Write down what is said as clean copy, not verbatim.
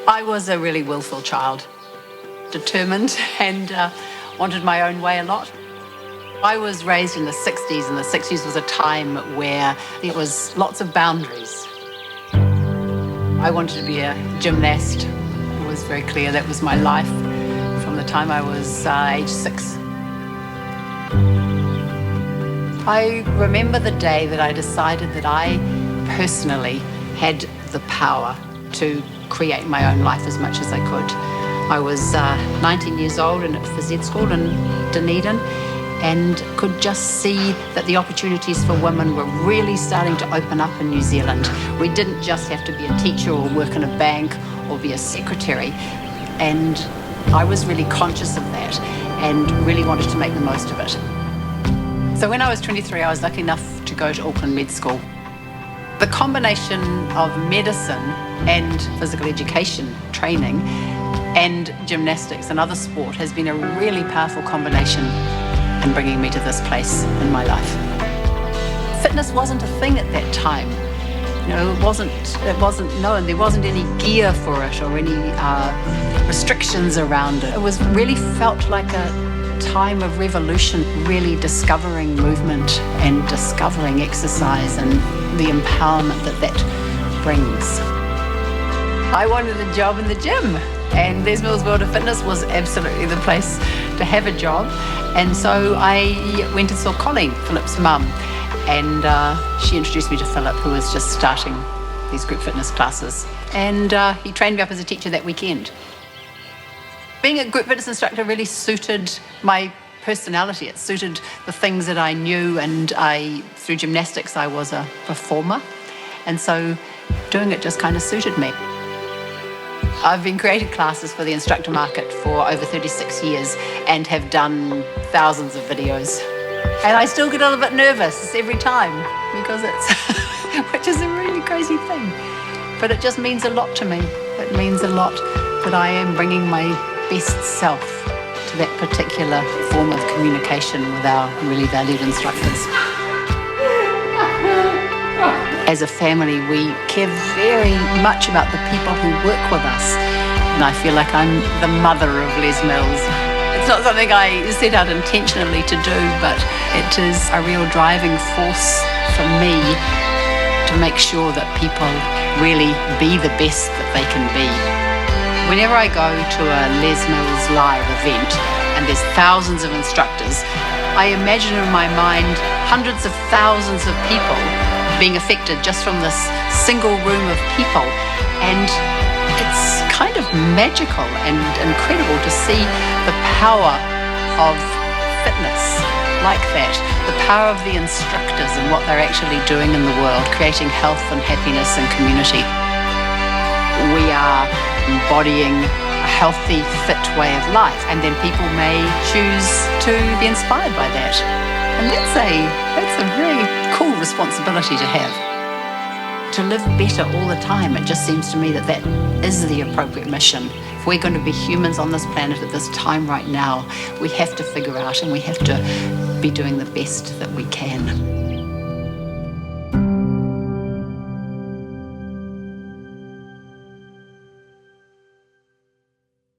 I was a really willful child, determined and wanted my own way a lot. I was raised in the 60s, and the 60s was a time where there was lots of boundaries. I wanted to be a gymnast. It was very clear that was my life from the time I was age 6. I remember the day that I decided that I personally had the power to create my own life as much as I could. I was 19 years old and at phys ed school in Dunedin, and could just see that the opportunities for women were really starting to open up in New Zealand. We didn't just have to be a teacher or work in a bank or be a secretary, and I was really conscious of that and really wanted to make the most of it. So when I was 23, I was lucky enough to go to Auckland Med School. The combination of medicine and physical education training and gymnastics and other sport has been a really powerful combination in bringing me to this place in my life. Fitness wasn't a thing at that time. You know, it wasn't known. There wasn't any gear for it or any restrictions around it. It was really felt like a time of revolution, really discovering movement and discovering exercise and the empowerment that that brings. I wanted a job in the gym, and Les Mills World of Fitness was absolutely the place to have a job. And so I went and saw Colleen, Philip's mum, and she introduced me to Philip, who was just starting these group fitness classes. And he trained me up as a teacher that weekend. Being a group fitness instructor really suited my personality. It suited the things that I knew, and through gymnastics, I was a performer. And so doing it just kind of suited me. I've been creating classes for the instructor market for over 36 years and have done thousands of videos. And I still get a little bit nervous every time because which is a really crazy thing. But it just means a lot to me. It means a lot that I am bringing my best self to that particular form of communication with our really valued instructors. As a family, we care very much about the people who work with us. And I feel like I'm the mother of Les Mills. It's not something I set out intentionally to do, but it is a real driving force for me to make sure that people really be the best that they can be. Whenever I go to a Les Mills live event, and there's thousands of instructors, I imagine in my mind hundreds of thousands of people being affected just from this single room of people. And it's kind of magical and incredible to see the power of fitness like that, the power of the instructors and what they're actually doing in the world, creating health and happiness and community. We are embodying a healthy, fit way of life, and then people may choose to be inspired by that. And that's a very cool responsibility to have. To live better all the time, it just seems to me that that is the appropriate mission. If we're going to be humans on this planet at this time right now, we have to figure out and we have to be doing the best that we can.